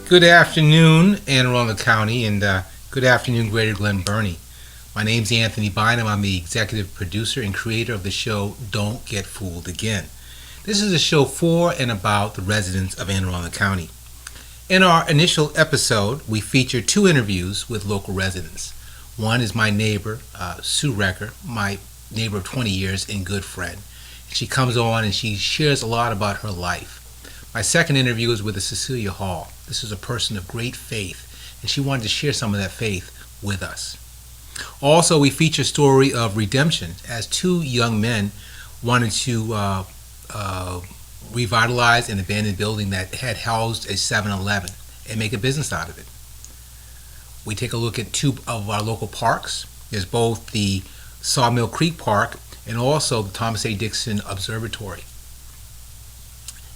Good afternoon, Anne Arundel County, and good afternoon, Greater Glen Burnie. My name's Anthony Bynum. I'm the executive producer and creator of the show Don't Get Fooled Again. This is a show for and about the residents of Anne Arundel County. In our initial episode, we feature two interviews with local residents. One is my neighbor, Sue Recker, my neighbor of 20 years and good friend. She comes on and she shares a lot about her life. My second interview is with Cecilia Hall. This is a person of great faith, and she wanted to share some of that faith with us. Also, we feature a story of redemption as two young men wanted to revitalize an abandoned building that had housed a 7-Eleven and make a business out of it. We take a look at two of our local parks. There's both the Sawmill Creek Park and also the Thomas A. Dixon Observatory.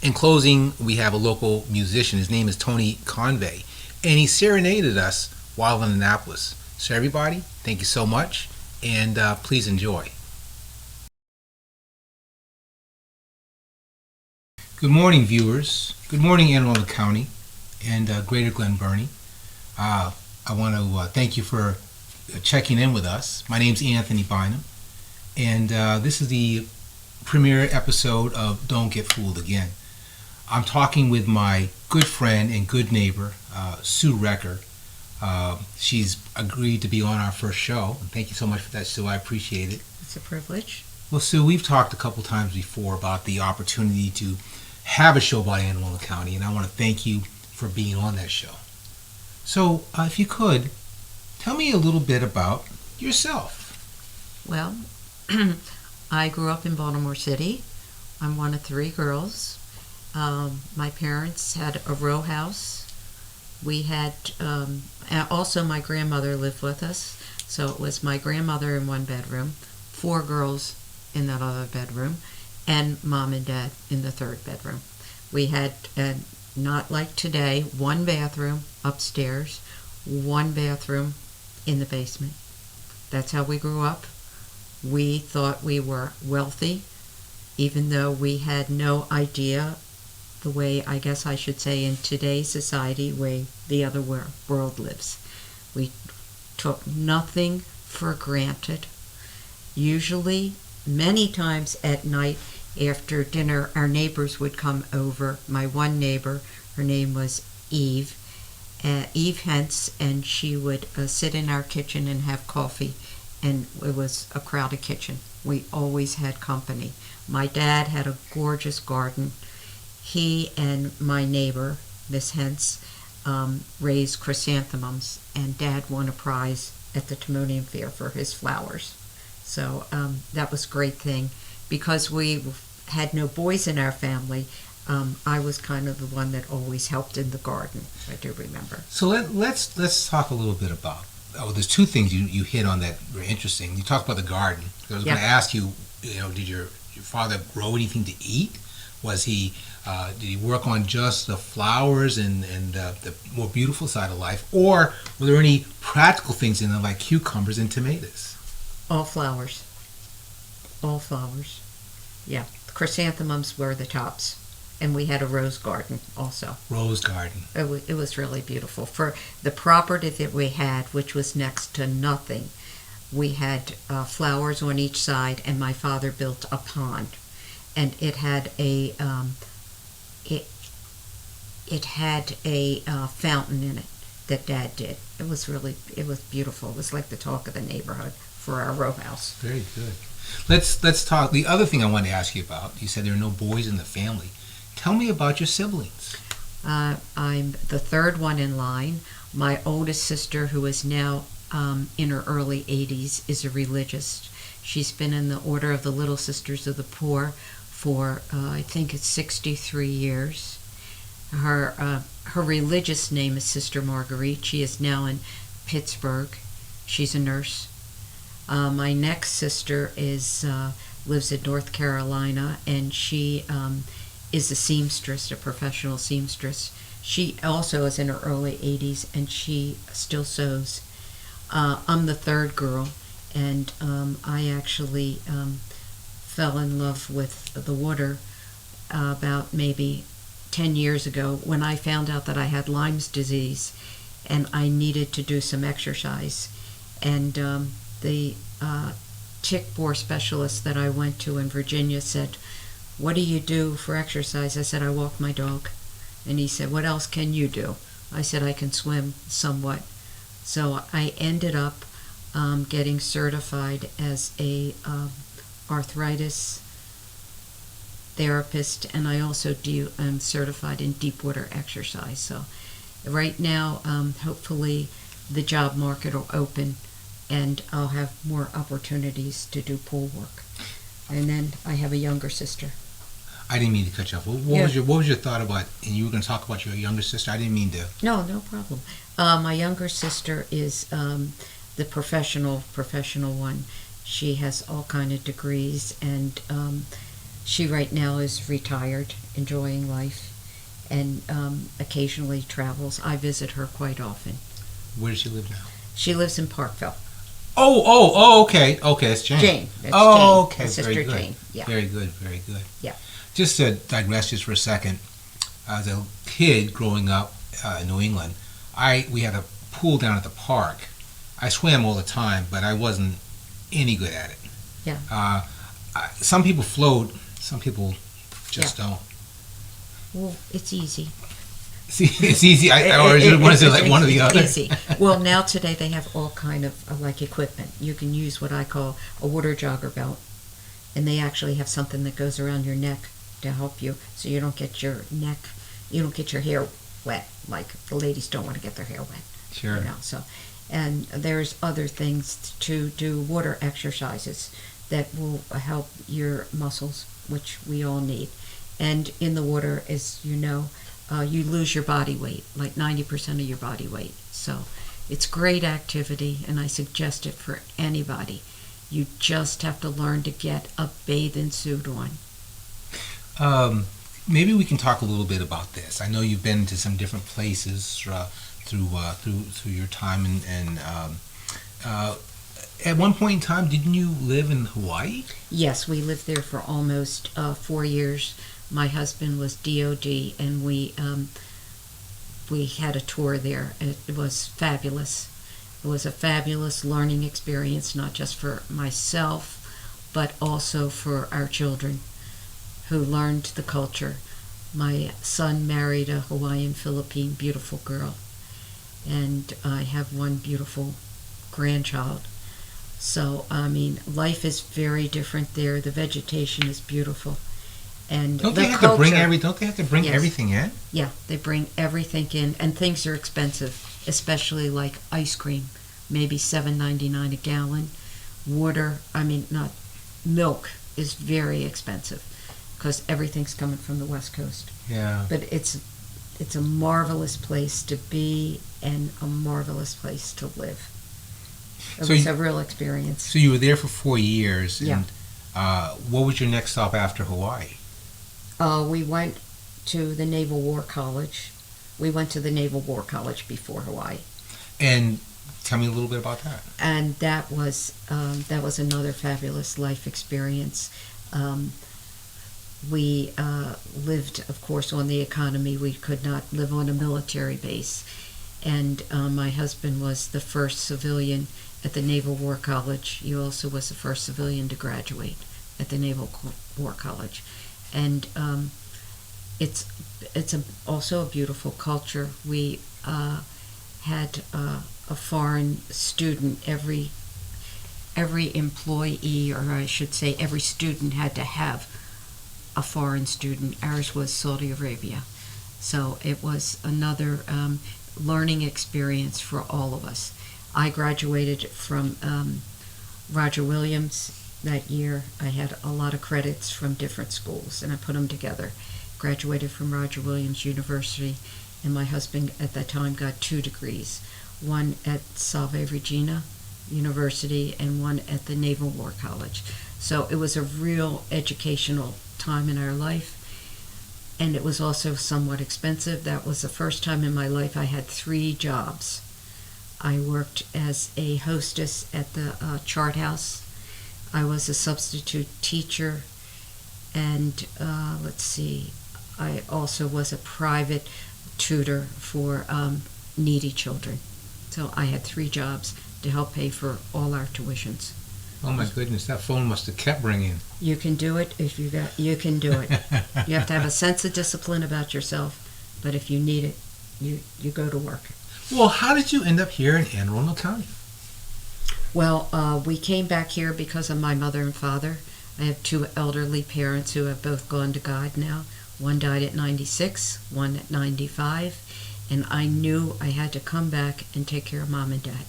In closing, we have a local musician. His name is Tony Covay, and he serenaded us while in Annapolis. So everybody, thank you so much, and please enjoy. Good morning, viewers. Good morning, Anne Arundel County and Greater Glen Burnie. I want to thank you for checking in with us. My name's Anthony Bynum, and this is the premiere episode of Don't Get Fooled Again. I'm talking with my good friend and good neighbor, Sue Recker. She's agreed to be on our first show. And thank you so much for that, Sue. I appreciate it. It's a privilege. Well, Sue, we've talked a couple times before about the opportunity to have a show about Anne Arundel County, and I want to thank you for being on that show. So, if you could, tell me a little bit about yourself. Well, I grew up in Baltimore City. I'm one of three girls. My parents had a row house. We had, also my grandmother lived with us. So it was my grandmother in one bedroom, four girls in that other bedroom, and mom and dad in the third bedroom. We had, not like today, one bathroom upstairs, one bathroom in the basement. That's how we grew up. We thought we were wealthy, even though we had no idea the way, I guess I should say, in today's society, way the other world lives. We took nothing for granted. Usually, many times at night after dinner, our neighbors would come over. My one neighbor, her name was Eve Hentz, and she would sit in our kitchen and have coffee, and it was a crowded kitchen. We always had company. My dad had a gorgeous garden. He and my neighbor, Miss Hentz, raised chrysanthemums, and Dad won a prize at the Timonium Fair for his flowers. So that was a great thing. Because we had no boys in our family, I was kind of the one that always helped in the garden. I do remember. So let's talk a little bit about. There's two things you hit on that were interesting. You talked about the garden. I was going to ask you, did your father grow anything to eat? Was he did he work on just the flowers and the more beautiful side of life, or were there any practical things in there like cucumbers and tomatoes? All flowers. All flowers. Yeah, the chrysanthemums were the tops, and we had a rose garden also. Rose garden. It was really beautiful. For the property that we had, which was next to nothing, we had flowers on each side, and my father built a pond. And it had a fountain in it that Dad did. It was beautiful. It was like the talk of the neighborhood for our row house. Very good. Let's talk. The other thing I wanted to ask you about. You said there are no boys in the family. Tell me about your siblings. I'm the third one in line. My oldest sister, who is now in her early 80s, is a religious. She's been in the Order of the Little Sisters of the Poor for I think it's 63 years. Her religious name is Sister Marguerite. She is now in Pittsburgh. She's a nurse. My next sister lives in North Carolina, and she is a seamstress, a professional seamstress. She also is in her early 80s, and she still sews. I'm the third girl, and I actually fell in love with the water about maybe 10 years ago when I found out that I had Lyme's disease and I needed to do some exercise. And the tick-bore specialist that I went to in Virginia said, "What do you do for exercise?" I said, "I walk my dog." And he said, "What else can you do?" I said, "I can swim somewhat." So I ended up getting certified as a arthritis therapist, and I also am certified in deep water exercise. So right now, hopefully the job market will open and I'll have more opportunities to do pool work. And then I have a younger sister. I didn't mean to cut you off. What was your thought about, and you were going to talk about your younger sister? I didn't mean to. No problem. My younger sister is the professional one. She has all kind of degrees, and she right now is retired, enjoying life, and occasionally travels. I visit her quite often. Where does she live now? She lives in Parkville. Okay. That's Jane. Jane. That's Oh, Jane. okay. My sister Very good. Jane. Yeah. Very good. Yeah. Just to digress just for a second, as a kid growing up in New England, we had a pool down at the park. I swam all the time, but I wasn't any good at it. Yeah. Some people float, some people just don't. Well, it's easy. See, it's easy, or is it like one or the other? Easy. Well, now today they have all kind of like equipment. You can use what I call a water jogger belt, and they actually have something that goes around your neck to help you, so you don't get your hair wet. Like the ladies don't want to get their hair wet. Sure. You know, so, and there's other things to do, water exercises that will help your muscles, which we all need. And in the water, as you know, you lose your body weight, like 90% of your body weight. So it's great activity, and I suggest it for anybody. You just have to learn to get a bathing suit on. Maybe we can talk a little bit about this. I know you've been to some different places through your time, and at one point in time, didn't you live in Hawaii? Yes, we lived there for almost 4 years. My husband was DOD, and we had a tour there. It was fabulous. It was a fabulous learning experience, not just for myself, but also for our children who learned the culture. My son married a Hawaiian Philippine beautiful girl, and I have one beautiful grandchild. So, I mean, life is very different there. The vegetation is beautiful. And don't they have to bring everything in? Yeah, they bring everything in, and things are expensive, especially like ice cream, maybe $7.99 a gallon. Water, milk is very expensive because everything's coming from the West Coast. Yeah. But it's a marvelous place to be and a marvelous place to live. It was a real experience. So you were there for 4 years. Yeah. And what was your next stop after Hawaii? We went to the Naval War College. We went to the Naval War College before Hawaii. And tell me a little bit about that. And that was another fabulous life experience. We lived, of course, on the economy. We could not live on a military base. And my husband was the first civilian at the Naval War College. He also was the first civilian to graduate at the Naval War College. And it's also a beautiful culture. We had a foreign student. Every employee, or I should say every student, had to have a foreign student. Ours was Saudi Arabia. So it was another learning experience for all of us. I graduated from Roger Williams that year. I had a lot of credits from different schools, and I put them together. Graduated from Roger Williams University, and my husband at that time got 2 degrees. One at Salve Regina University and one at the Naval War College. So it was a real educational time in our life, and it was also somewhat expensive. That was the first time in my life I had 3 jobs. I worked as a hostess at the Chart House. I was a substitute teacher, and I also was a private tutor for needy children. So I had 3 jobs to help pay for all our tuitions. Oh my goodness, that phone must have kept ringing. You can do it if you can do it. You have to have a sense of discipline about yourself, but if you need it, you go to work. Well, how did you end up here in Anne Arundel County? Well, we came back here because of my mother and father. I have 2 elderly parents who have both gone to God now. One died at 96, one at 95, and I knew I had to come back and take care of Mom and Dad.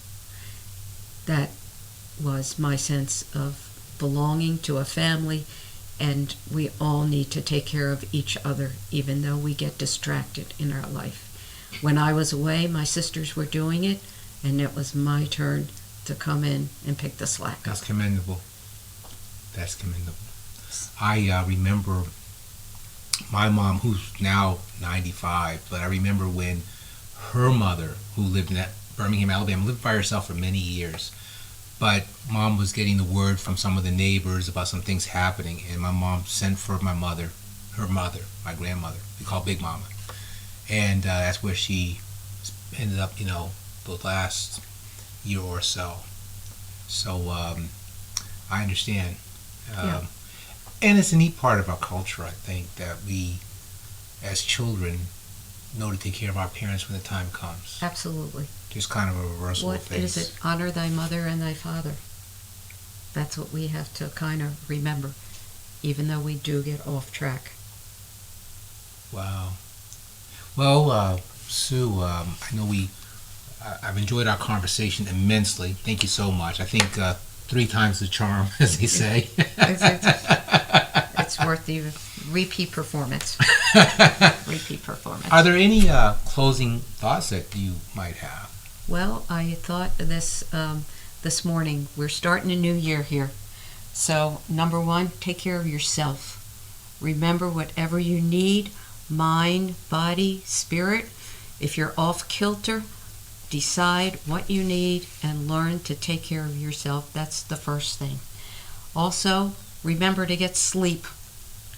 That was my sense of belonging to a family, and we all need to take care of each other, even though we get distracted in our life. When I was away, my sisters were doing it, and it was my turn to come in and pick the slack up. That's commendable. That's commendable. I remember my mom, who's now 95, but I remember when her mother, who lived in Birmingham, Alabama, lived by herself for many years. But Mom was getting the word from some of the neighbors about some things happening, and my mom sent for my mother, my grandmother. We call Big Mama. And that's where she ended up, the last year or so. So I understand. Yeah. And it's a neat part of our culture, I think, that we, as children, know to take care of our parents when the time comes. Absolutely. Just kind of a reversal of What things. is it? Honor thy mother and thy father. That's what we have to kind of remember, even though we do get off track. Wow. Well, Sue, I know I've enjoyed our conversation immensely. Thank you so much. I think 3 times the charm, as they say. It's worth the repeat performance. Repeat performance. Are there any closing thoughts that you might have? Well, I thought this morning, we're starting a new year here. So, number 1, take care of yourself. Remember whatever you need, mind, body, spirit. If you're off kilter, decide what you need and learn to take care of yourself. That's the first thing. Also, remember to get sleep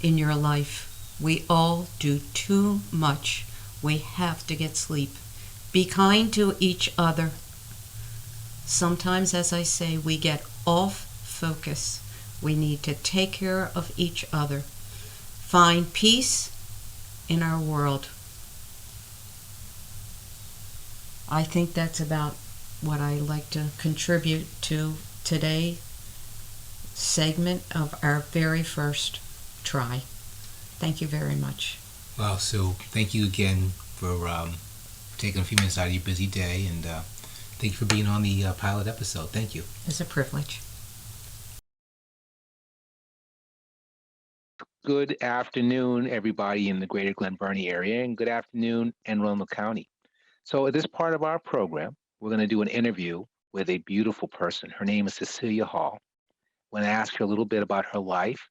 in your life. We all do too much. We have to get sleep. Be kind to each other. Sometimes, as I say, we get off focus. We need to take care of each other. Find peace in our world. I think that's about what I like to contribute to today's segment of our very first try. Thank you very much. Well, Sue, thank you again for taking a few minutes out of your busy day, and thank you for being on the pilot episode. Thank you. It's a privilege. Good afternoon, everybody in the greater Glen Burnie area, and good afternoon, Anne Arundel County. So at this part of our program, we're going to do an interview with a beautiful person. Her name is Cecilia Hall. We're going to ask her a little bit about her life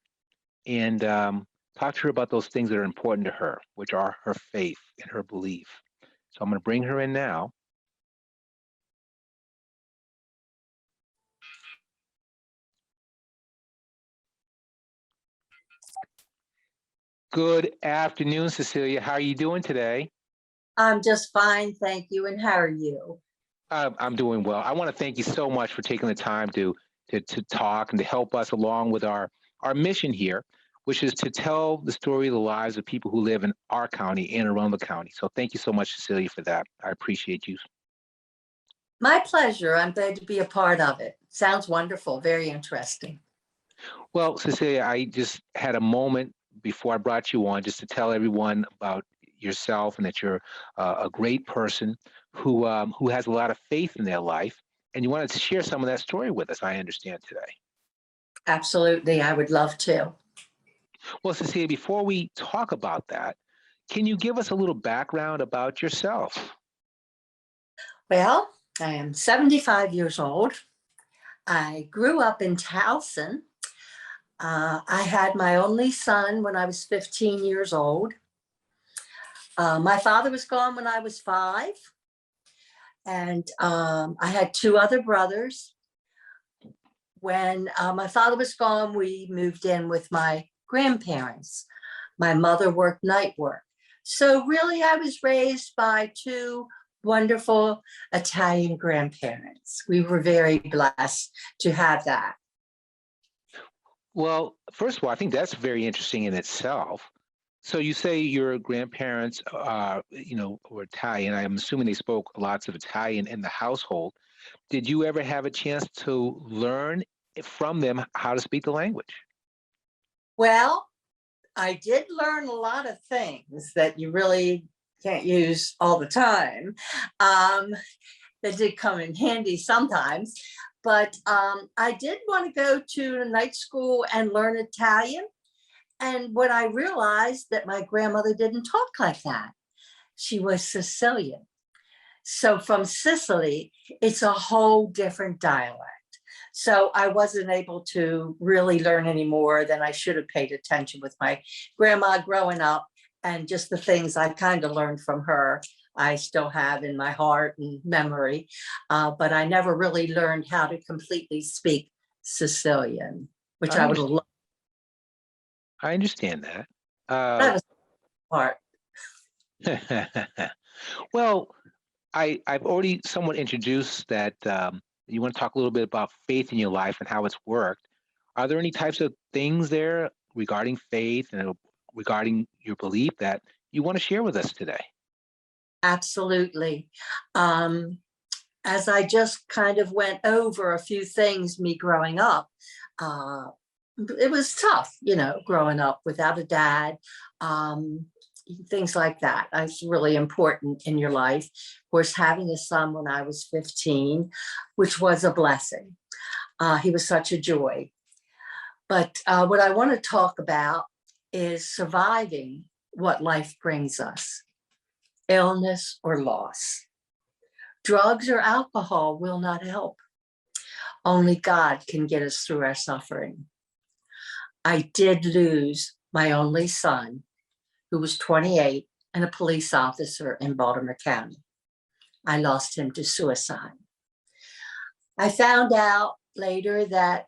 and talk to her about those things that are important to her, which are her faith and her belief. So I'm going to bring her in now. Good afternoon, Cecilia. How are you doing today? I'm just fine, thank you. And how are you? I'm doing well. I want to thank you so much for taking the time to talk and to help us along with our mission here, which is to tell the story of the lives of people who live in our county, Anne Arundel County. So thank you so much, Cecilia, for that. I appreciate you. My pleasure. I'm glad to be a part of it. Sounds wonderful. Very interesting. Well, Cecilia, I just had a moment before I brought you on just to tell everyone about yourself and that you're a great person who has a lot of faith in their life. And you wanted to share some of that story with us, I understand today. Absolutely. I would love to. Well, Cecilia, before we talk about that, can you give us a little background about yourself? Well, I am 75 years old. I grew up in Towson. I had my only son when I was 15 years old. My father was gone when I was 5. And I had 2 other brothers. When my father was gone, we moved in with my grandparents. My mother worked night work. So really, I was raised by two wonderful Italian grandparents. We were very blessed to have that. Well, first of all, I think that's very interesting in itself. So you say your grandparents, were Italian. I'm assuming they spoke lots of Italian in the household. Did you ever have a chance to learn from them how to speak the language? Well, I did learn a lot of things that you really can't use all the time. That did come in handy sometimes. But I did want to go to a night school and learn Italian. And when I realized that my grandmother didn't talk like that, she was Sicilian. So from Sicily, it's a whole different dialect. So I wasn't able to really learn any more than I should have paid attention with my grandma growing up, and just the things I kind of learned from her, I still have in my heart and memory. But I never really learned how to completely speak Sicilian, which I would have loved. I understand that. That was part. Well, I've already somewhat introduced that you want to talk a little bit about faith in your life and how it's worked. Are there any types of things there regarding faith and regarding your belief that you want to share with us today? Absolutely. As I just kind of went over a few things, me growing up, it was tough, growing up without a dad, things like that. It's really important in your life. Of course, having a son when I was 15, which was a blessing. He was such a joy. But what I want to talk about is surviving what life brings us, illness or loss. Drugs or alcohol will not help. Only God can get us through our suffering. I did lose my only son, who was 28 and a police officer in Baltimore County. I lost him to suicide. I found out later that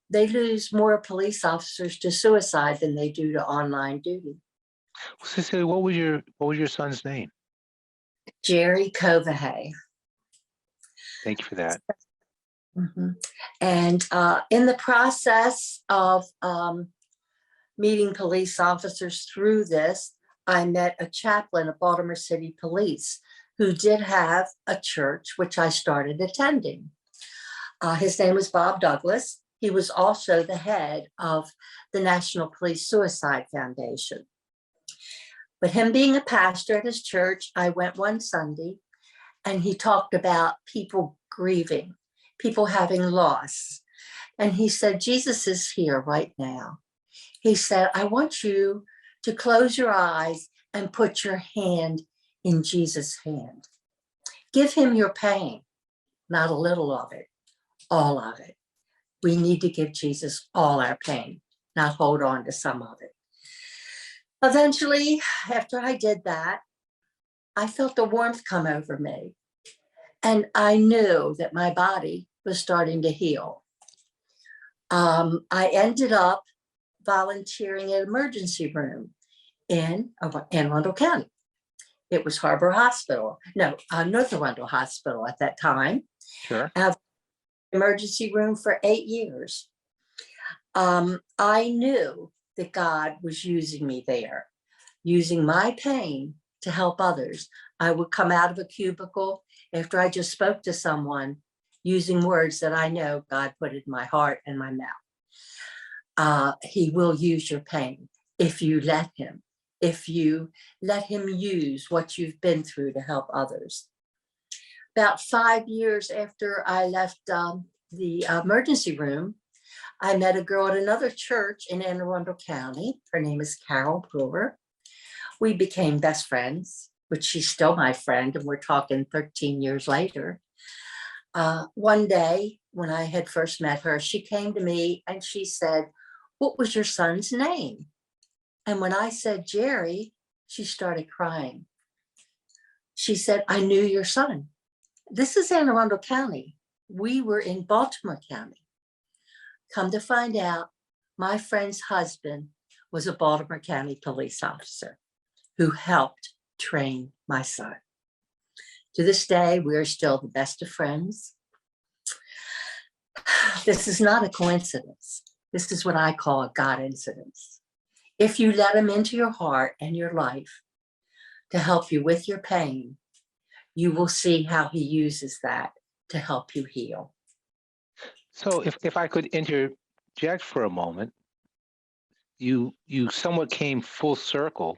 they lose more police officers to suicide than they do to online duty. Cecilia, what was your son's name? Jerry Covay. Thank you for that. Mm-hmm. And in the process of meeting police officers through this, I met a chaplain of Baltimore City Police who did have a church, which I started attending. His name was Bob Douglas. He was also the head of the National Police Suicide Foundation. But him being a pastor at his church, I went one Sunday and he talked about people grieving, people having loss. And he said, Jesus is here right now. He said, I want you to close your eyes and put your hand in Jesus' hand. Give him your pain, not a little of it, all of it. We need to give Jesus all our pain, not hold on to some of it. Eventually, after I did that, I felt the warmth come over me. And I knew that my body was starting to heal. I ended up volunteering at an emergency room in Anne Arundel County. It was Harbor Hospital. No, North Arundel Hospital at that time. Sure. Emergency room for 8 years. I knew that God was using me there, using my pain to help others. I would come out of a cubicle after I just spoke to someone using words that I know God put in my heart and my mouth. He will use your pain if you let him use what you've been through to help others. About 5 years after I left the emergency room, I met a girl at another church in Anne Arundel County. Her name is Carol Brewer. We became best friends, which she's still my friend, and we're talking 13 years later. One day, when I had first met her, she came to me and she said, "What was your son's name?" And when I said Jerry, she started crying. She said, "I knew your son." This is Anne Arundel County. We were in Baltimore County. Come to find out, my friend's husband was a Baltimore County police officer who helped train my son. To this day, we are still the best of friends. This is not a coincidence. This is what I call a God incidence. If you let him into your heart and your life to help you with your pain, you will see how he uses that to help you heal. So if I could interject for a moment, you somewhat came full circle,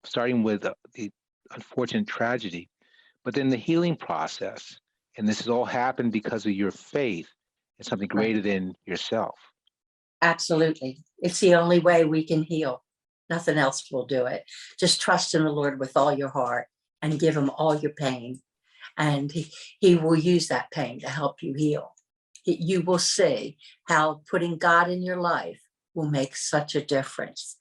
starting with the unfortunate tragedy, but then the healing process, and this has all happened because of your faith in something greater than yourself. Absolutely. It's the only way we can heal. Nothing else will do it. Just trust in the Lord with all your heart and give him all your pain. And he will use that pain to help you heal. You will see how putting God in your life will make such a difference.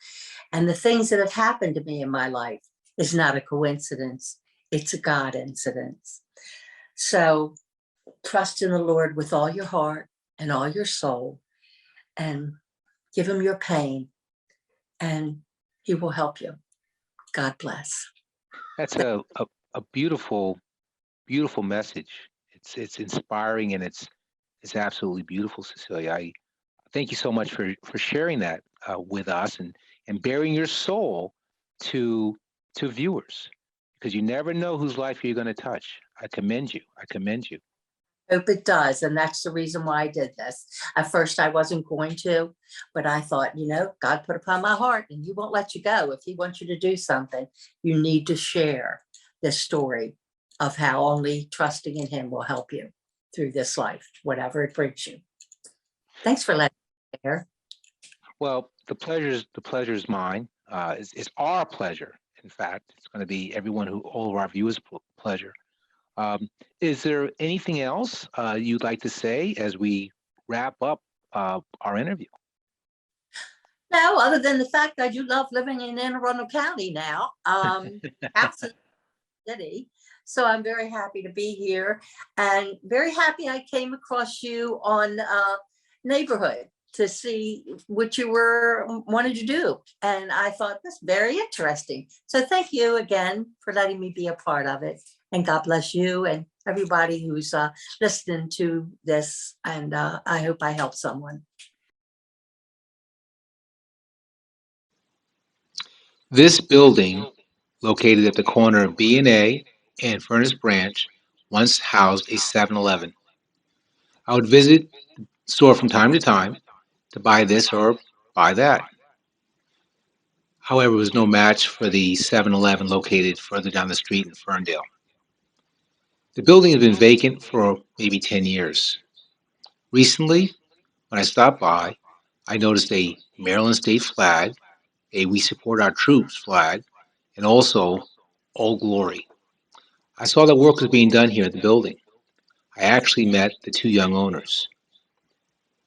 And the things that have happened to me in my life is not a coincidence. It's a God incidence. So trust in the Lord with all your heart and all your soul, and give him your pain, and he will help you. God bless. That's a beautiful, beautiful message. It's inspiring, and it's absolutely beautiful, Cecilia. I thank you so much for sharing that with us, and bearing your soul to viewers, because you never know whose life you're going to touch. I commend you. I commend you. Hope it does. And that's the reason why I did this. At first, I wasn't going to, but I thought, God put upon my heart and he won't let you go. If he wants you to do something, you need to share this story of how only trusting in him will help you through this life, whatever it brings you. Thanks for letting me share. Well, the pleasure is mine. It's our pleasure. In fact, it's going to be all of our viewers' pleasure. Is there anything else you'd like to say as we wrap up our interview? No, other than the fact I do love living in Anne Arundel County now, house in the city. So I'm very happy to be here, and very happy I came across you on Neighborhood to see what you wanted to do. And I thought that's very interesting. So thank you again for letting me be a part of it. And God bless you and everybody who's listening to this. And I hope I help someone. This building, located at the corner of B&A and Furnace Branch, once housed a 7-Eleven. I would visit the store from time to time to buy this or buy that. However, it was no match for the 7-Eleven located further down the street in Ferndale. The building has been vacant for maybe 10 years. Recently, when I stopped by, I noticed a Maryland state flag, a We Support Our Troops flag, and also Old Glory. I saw that work was being done here at the building. I actually met the two young owners.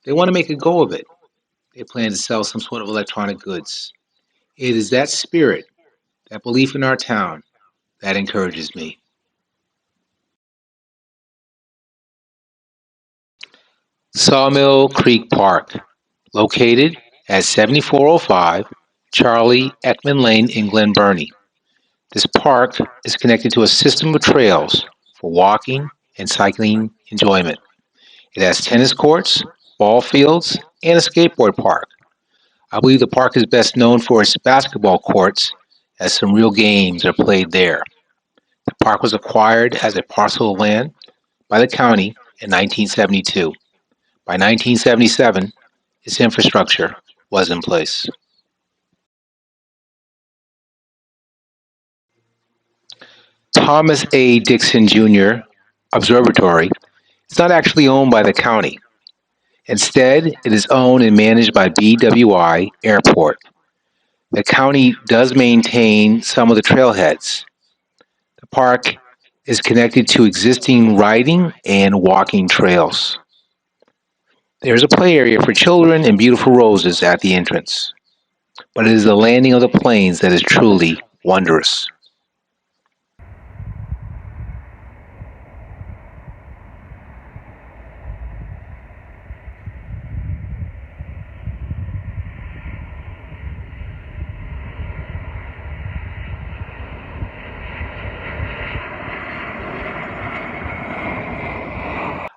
They want to make a go of it. They plan to sell some sort of electronic goods. It is that spirit, that belief in our town, that encourages me. Sawmill Creek Park, located at 7405 Charlie Ekman Lane in Glen Burnie. This park is connected to a system of trails for walking and cycling enjoyment. It has tennis courts, ball fields, and a skateboard park. I believe the park is best known for its basketball courts, as some real games are played there. The park was acquired as a parcel of land by the county in 1972. By 1977, its infrastructure was in place. Thomas A. Dixon Jr. Observatory is not actually owned by the county. Instead, it is owned and managed by BWI Airport. The county does maintain some of the trailheads. The park is connected to existing riding and walking trails. There is a play area for children and beautiful roses at the entrance, but it is the landing of the planes that is truly wondrous.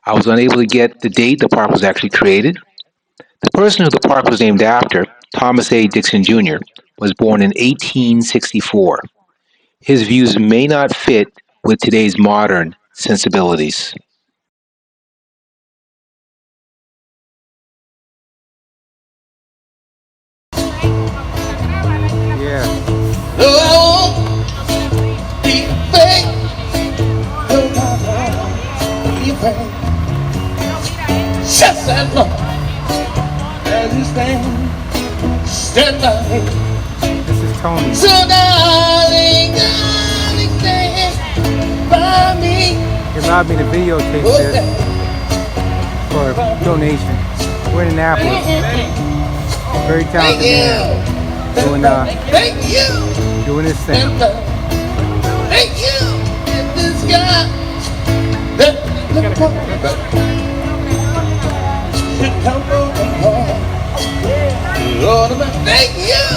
I was unable to get the date the park was actually created. The person who the park was named after, Thomas A. Dixon Jr., was born in 1864. His views may not fit with today's modern sensibilities. Yeah. Just that long as you stand by me. This is Tony. So darling, darling, stand by me. He allowed me to videotape this for a donation. We're in Annapolis. Very talented man. Thank you. Doing his thing. Thank you. And this guy that come from the heart. Lord, thank you.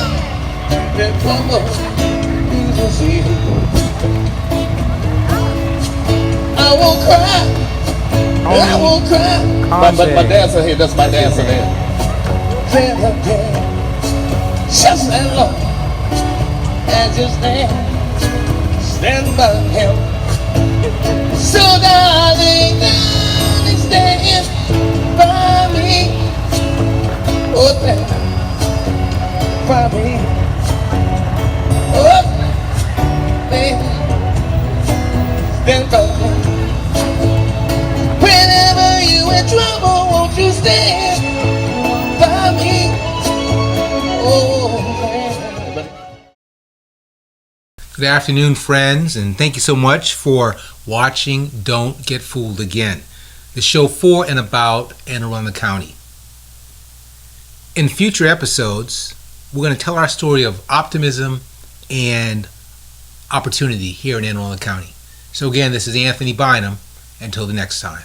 That come on, Jesus is. I won't cry. I won't cry. My dancer here, that's my dancer there. Just that long as you stand by him. So darling, darling, stand by me. Oh, stand by me. Oh, baby, stand by me. Whenever you in trouble, won't you stand by me? Good afternoon, friends, and thank you so much for watching Don't Get Fooled Again, the show for and about Anne Arundel County. In future episodes, we're going to tell our story of optimism and opportunity here in Anne Arundel County. So again, this is Anthony Bynum. Until the next time.